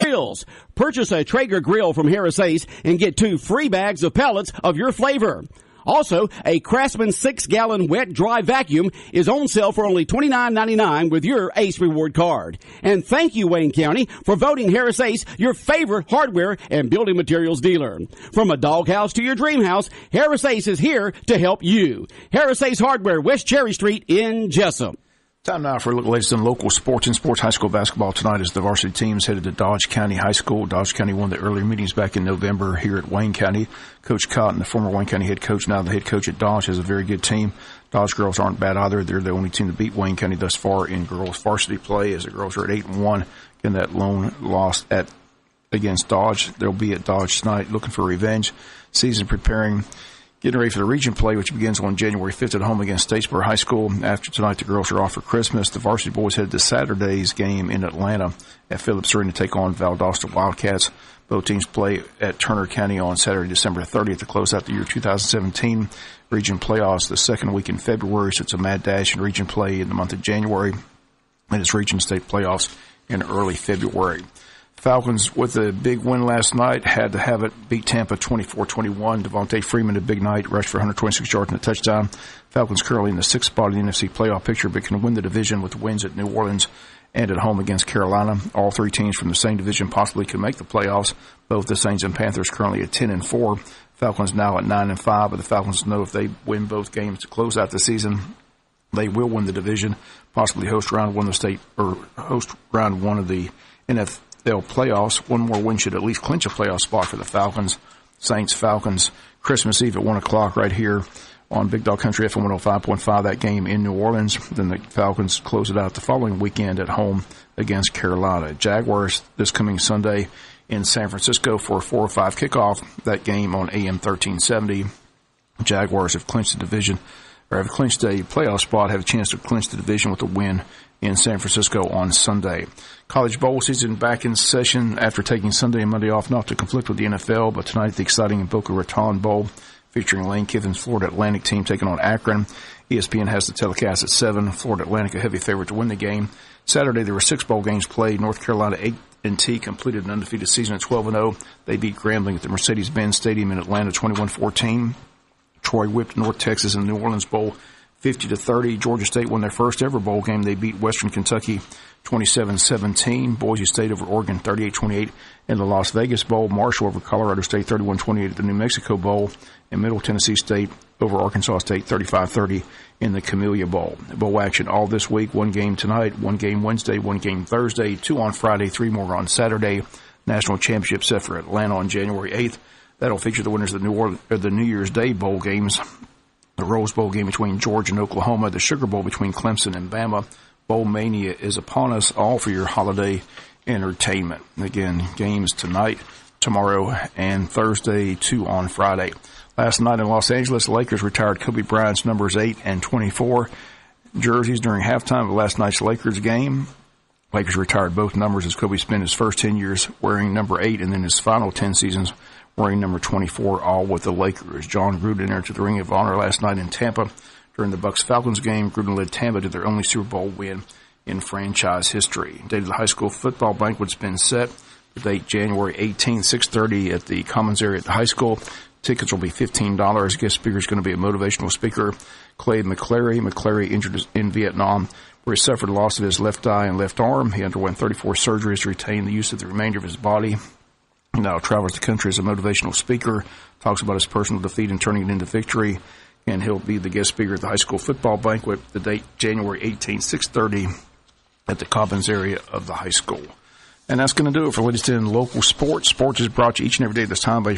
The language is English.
grills. Purchase a Traeger grill from Harris Ace and get 2 free bags of pellets of your flavor. Also, a Craftsman 6-gallon wet-dry vacuum is on sale for only $29.99 with your Ace Reward card. And thank you, Wayne County, for voting Harris Ace your favorite hardware and building materials dealer. From a doghouse to your dream house, Harris Ace is here to help you. Harris Ace Hardware, West Cherry Street in Jesup. Time now for a look at the latest in local sports and sports high school basketball tonight as the varsity teams headed to Dodge County High School. Dodge County won the earlier meetings back in November here at Wayne County. Coach Cotton, the former Wayne County head coach, now the head coach at Dodge, has a very good team. Dodge girls aren't bad either. They're the only team to beat Wayne County thus far in girls varsity play as the girls are at 8-1. Again, that lone loss against Dodge. They'll be at Dodge tonight looking for revenge. Season preparing. Getting ready for the region play, which begins on January 5th at home against Statesboro High School. After tonight, the girls are off for Christmas. The varsity boys head to Saturday's game in Atlanta at Phillips Arena to take on Valdosta Wildcats. Both teams play at Turner County on Saturday, December 30th to close out the year 2017. Region playoffs the second week in February, so it's a mad dash in region play in the month of January. And it's region state playoffs in early February. Falcons with a big win last night, had to have it, beat Tampa 24-21. Devontae Freeman, a big night, rushed for 126 yards and a touchdown. Falcons currently in the 6th spot in the NFC playoff picture, but can win the division with wins at New Orleans and at home against Carolina. All 3 teams from the same division possibly can make the playoffs. Both the Saints and Panthers currently at 10-4. Falcons now at 9-5, but the Falcons know if they win both games to close out the season, they will win the division, possibly host round one of the NFL playoffs. One more win should at least clinch a playoff spot for the Falcons. Saints, Falcons, Christmas Eve at 1 o'clock right here on Big Dog Country FM 105.5, that game in New Orleans. Then the Falcons close it out the following weekend at home against Carolina. Jaguars this coming Sunday in San Francisco for a 4 or 5 kickoff. That game on AM 1370. Jaguars have clinched the division, or have clinched a playoff spot, have a chance to clinch the division with a win in San Francisco on Sunday. College bowl season back in session after taking Sunday and Monday off, not to conflict with the NFL, but tonight the exciting Boca Raton Bowl featuring Lane Kiffin's Florida Atlantic team taking on Akron. ESPN has the telecast at 7. Florida Atlantic a heavy favorite to win the game. Saturday there were 6 bowl games played. North Carolina A&T completed an undefeated season at 12-0. They beat Grambling at the Mercedes-Benz Stadium in Atlanta 21-14. Troy whipped North Texas in the New Orleans Bowl 50-30. Georgia State won their first ever bowl game. They beat Western Kentucky 27-17. Boise State over Oregon 38-28 in the Las Vegas Bowl. Marshall over Colorado State 31-28 at the New Mexico Bowl. And Middle Tennessee State over Arkansas State 35-30 in the Camellia Bowl. Bowl action all this week. 1 game tonight, 1 game Wednesday, 1 game Thursday, 2 on Friday, 3 more on Saturday. National Championship set for Atlanta on January 8th. That'll feature the winners of the New Year's Day Bowl games. The Rose Bowl game between Georgia and Oklahoma, the Sugar Bowl between Clemson and Bama. Bowl mania is upon us, all for your holiday entertainment. Again, games tonight, tomorrow, and Thursday, 2 on Friday. Last night in Los Angeles, the Lakers retired Kobe Bryant's numbers 8 and 24 jerseys during halftime of last night's Lakers game. Lakers retired both numbers as Kobe spent his first 10 years wearing number 8 and then his final 10 seasons wearing number 24, all with the Lakers. John Gruden entered the Ring of Honor last night in Tampa during the Bucks-Falcons game. Gruden led Tampa to their only Super Bowl win in franchise history. Date of the high school football banquet's been set. The date, January 18th, 6:30 at the Commons area at the high school. Tickets will be $15. Guest speaker is going to be a motivational speaker, Clay McClary. McClary injured in Vietnam, where he suffered loss of his left eye and left arm. He underwent 34 surgeries to retain the use of the remainder of his body. Now travels the country as a motivational speaker, talks about his personal defeat and turning it into victory, and he'll be the guest speaker at the high school football banquet. The date, January 18th, 6:30 at the Cobbins area of the high school. And that's going to do it for latest in local sports. Sports is brought to you each and every day this time by